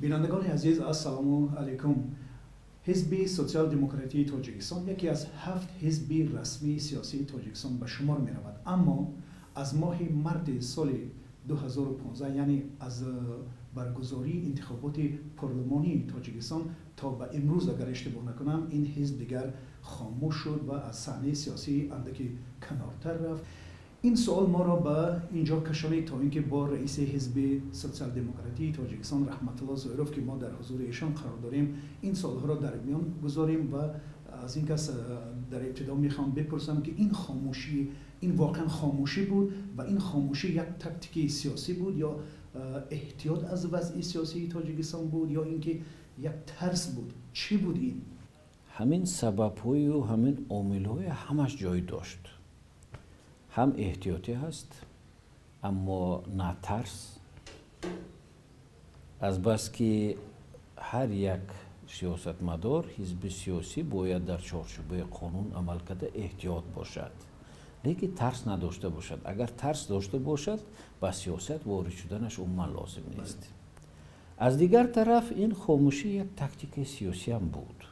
بینندگان عزیز السلام علیکم. حزب سوسیال دموکراتی تاجیکستان یکی از 7 حزب رسمی سیاسی تاجیکستان به شمار می رود، اما از ماه مارس سال 2015 یعنی از برگزاری انتخابات پارلمانی تاجیکستان تا به امروز اگر اشتباه نکنم این حزب دیگر خاموش شد و از صحنه سیاسی اندکی کنارتر رفت. این سوال ما را به اینجا کشانید تا اینکه با رئیس حزب سوسیال دموکراتی تاجیکستان رحمت الله زویروف که ما در حضور ایشان قرار داریم این سوالها را در میان گذاریم و از این کس در ابتدا میخوام بپرسم که این خاموشی این واقعا خاموشی بود و این خاموشی یک تاکتیک سیاسی بود یا احتیاط از وضع سیاسی تاجیکستان بود یا اینکه یک ترس بود؟ چی بود این؟ همین سبب‌های و همین عامل‌های همش جای داشت. هم احتیاطی هست اما نه ترس، از بس که هر یک سیاستمدار حزب سیاسی باید در چارچوب قانون عمل کرده احتیاط باشد، لیکن ترس نداشته باشد. اگر ترس داشته باشد با سیاست وارد شدنش عموما لازم نیست. از دیگر طرف این خاموشی یک تاکتیک سیاسی هم بود،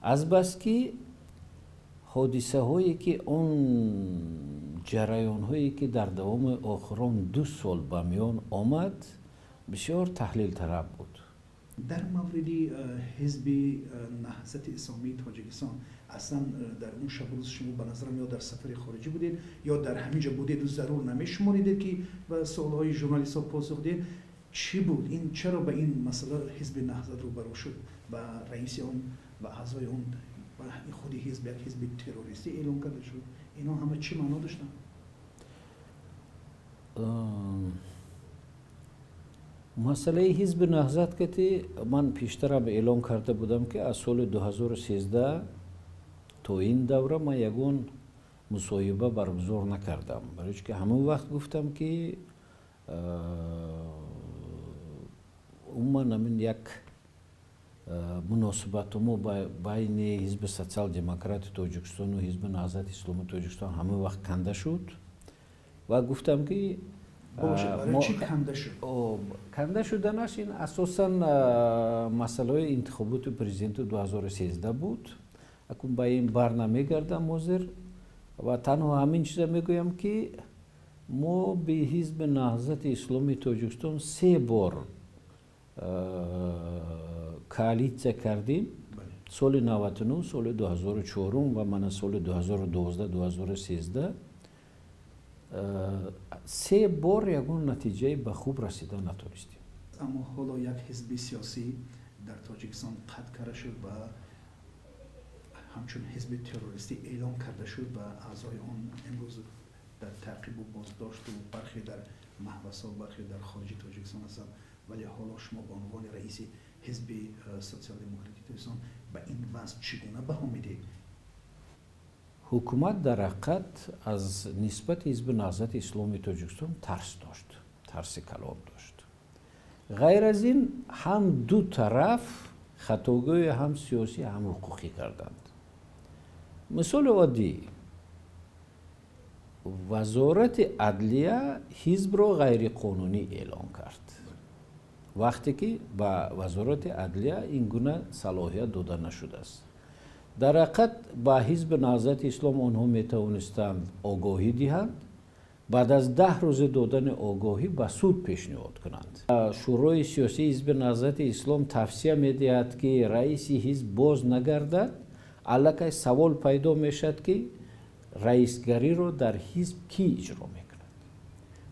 از بس که حادثه هایی که اون جریان هایی که در دوام آخران 2 سال به میان آمد بسیار تحلیل طلب بود. در مورد حزب نهضت اسلامی تاجیکستان اصلا در اون شب روز شما به نظرم یا در سفر خارجی بودید یا در همینجا بودید و ضرور نمیشماریدید که به سوالهای ژورنالیست ها پاسخ دید؟ چی بود این؟ چرا به این مسئله حزب نهضت روبرو شد و رئیس اون و اعضای اون و خود حزب یک حزب تروریستی اعلام کرده شد؟ اینا همه چی معنا داشتن؟ مسئله حزب نهضت که من پیشتر هم اعلام کرده بودم که از سال 2013 تا این دوره من یگون مصاحبه برگزار نکردم، برای که همون وقت گفتم که عموما همین یک مناسبت ما بین حزب سوسیال دموکراتی تاجیکستان و حزب نهضت اسلامی تاجیکستان همه وقت کنده شد و گفتم که برای چی کنده شد؟ کنده شدنش این اساسا مسئله انتخابات پرزیدنت 2013 بود. اکنون با این بر نمیگردم موزر و تنها همین چیز میگویم که ما به حزب نهضت اسلامی تاجیکستان 3 بار کالیسیا کردیم، سال 99 سال 2004 و من سال 2012 2013 3 بار یگون نتیجه به خوب رسیدن نتونستیم. اما حالا یک حزب سیاسی در تاجیکستان قطع کرده شد و همچون حزب تروریستی اعلام کرده شد و اعضای آن امروز در تعقیب و بازداشت و برخی در محبس و برخی در خارج تاجیکستان هستند، ولی حالا شما به عنوان رئیس حزب سوسیال دموکراتی تاجیکستان به این وضع چگونه بها میدید؟ حکومت در حقیقت از نسبت حزب نهضت اسلامی تاجیکستان ترس داشت، ترس کلان داشت. غیر از این هم دو طرف خطاگاه هم سیاسی هم حقوقی کردند. مثال عادی، وزارت عدلیه حزب را غیر قانونی اعلام کرد، وقتی که به وزارت عدلیه این گونه صلاحیت داده نشده است. در حقیقت با حزب نهضت اسلام آنها می توانستند آگاهی دهند، بعد از 10 روز دادن آگاهی به سود پیشنهاد کنند. شورای سیاسی حزب نهضت اسلام توصیه می دهد که رئیس حزب باز نگردد، الکی سوال پیدا می شد که رئیسگری را در حزب کی اجرا می کند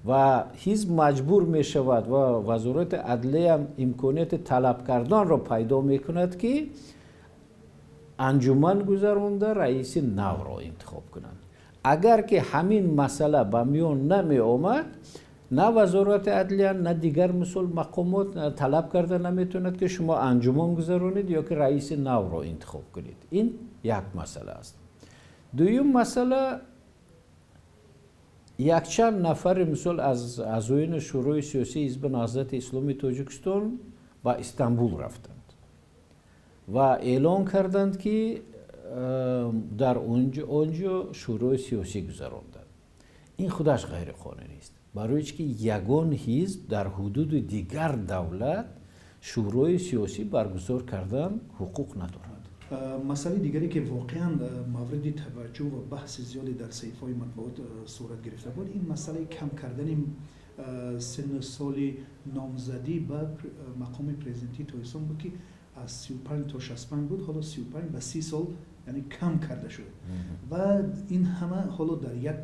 و حزب مجبور می شود و وزارت عدلیه هم امکانیت طلب کردن را پیدا می کند که انجمن گذرانده رئیس نو را انتخاب کنند. اگر که همین مسئله به میان نمی آمد، نه وزارت عدلیه نه دیگر مسئول مقامات طلب کرده نمیتوند که شما انجمن گذرانید یا که رئیس نو را انتخاب کنید. این یک مسئله است. دوم مسئله، یک چند نفر مثل از اعضایان شورای سیاسی حزب نهضت اسلامی تاجیکستان به استانبول رفتند و اعلان کردند که در اونجا شورای سیاسی گذراندند. این خودش غیر قانونی است، برای که یگان حزب در حدود دیگر دولت شورای سیاسی برگزار کردن حقوق ندارد. مسئله دیگری که واقعا مورد توجه و بحث زیادی در صحیفه‌های مطبوعات صورت گرفته بود، این مسئله کم کردن سن و سال نامزدی به مقام پرزیدنتی تویسون بود که از 35 تا 65 بود، حالا 35 به 30 سال یعنی کم کرده شد و این همه حالا در یک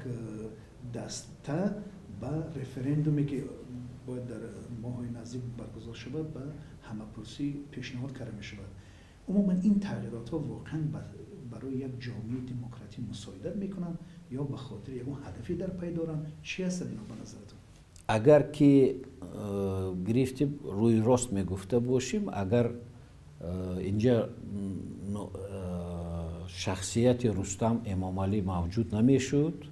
دسته به رفراندومی که باید در ماه‌های نزدیک برگزار شود به همه‌پرسی پیشنهاد کرده می شود. عموما این تغییرات ها واقعا برای یک جامعه دموکراتی مساعدت میکنن یا به خاطر یک هدفی در پی دارن؟ چی هست اینا به نظرتون؟ اگر که گرفتیم روی راست میگفته باشیم، اگر اینجا شخصیت رستم امامعلی موجود نمیشد،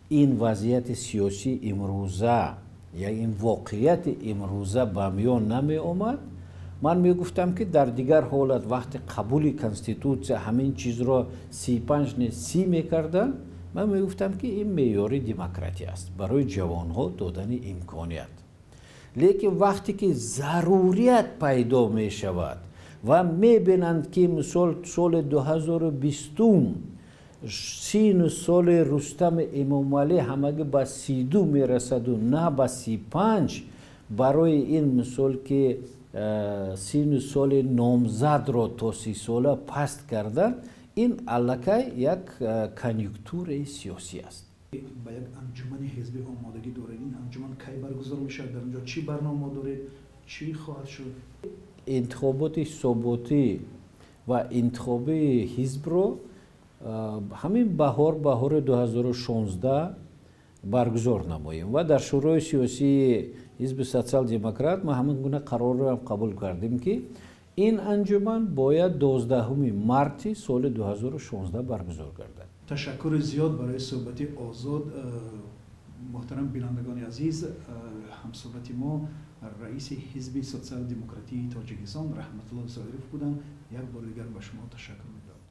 این وضعیت سیاسی امروزه یا این واقعیت امروزه به میان نمی آمد. من میگفتم که در دیگر حالت وقتی قبول کنستیتوسیون همین چیز را 35 نه 30 میکردن، من میگفتم که این معیار دموکراسی است برای جوانها دادن امکانیت. لیکن وقتی که ضروریت پیدا می شود و میبینند که مثال سال 2020 سین سال رستم امامعلی همگی به 32 میرسد و نه به 35، برای این مثال که سین سال نامزد را تا 30 ساله پست کردن، این علاقه یک کنیونکتور سیاسی است. با یک انجمن حزبی آمادگی دارید؟ این انجمن کی برگزار میشه؟ در اونجا چی برنامه دارید؟ چی خواهد شد؟ انتخابات ثباتی و انتخاب حزب رو همین بهار 2016 برگزار نماییم و در شورای سیاسی حزب سوسیال دموکرات ما همین گونه قرار رو هم قبول کردیم که این انجمن باید 12 مارس سال 2016 برگزار گردد. تشکر زیاد برای صحبت آزاد. محترم بینندگان عزیز، همصحبت ما رئیس حزب سوسیال دموکراتی تاجیکستان رحمت الله زاهرف بودند. یک بار دیگر به شما تشکر می‌کنم.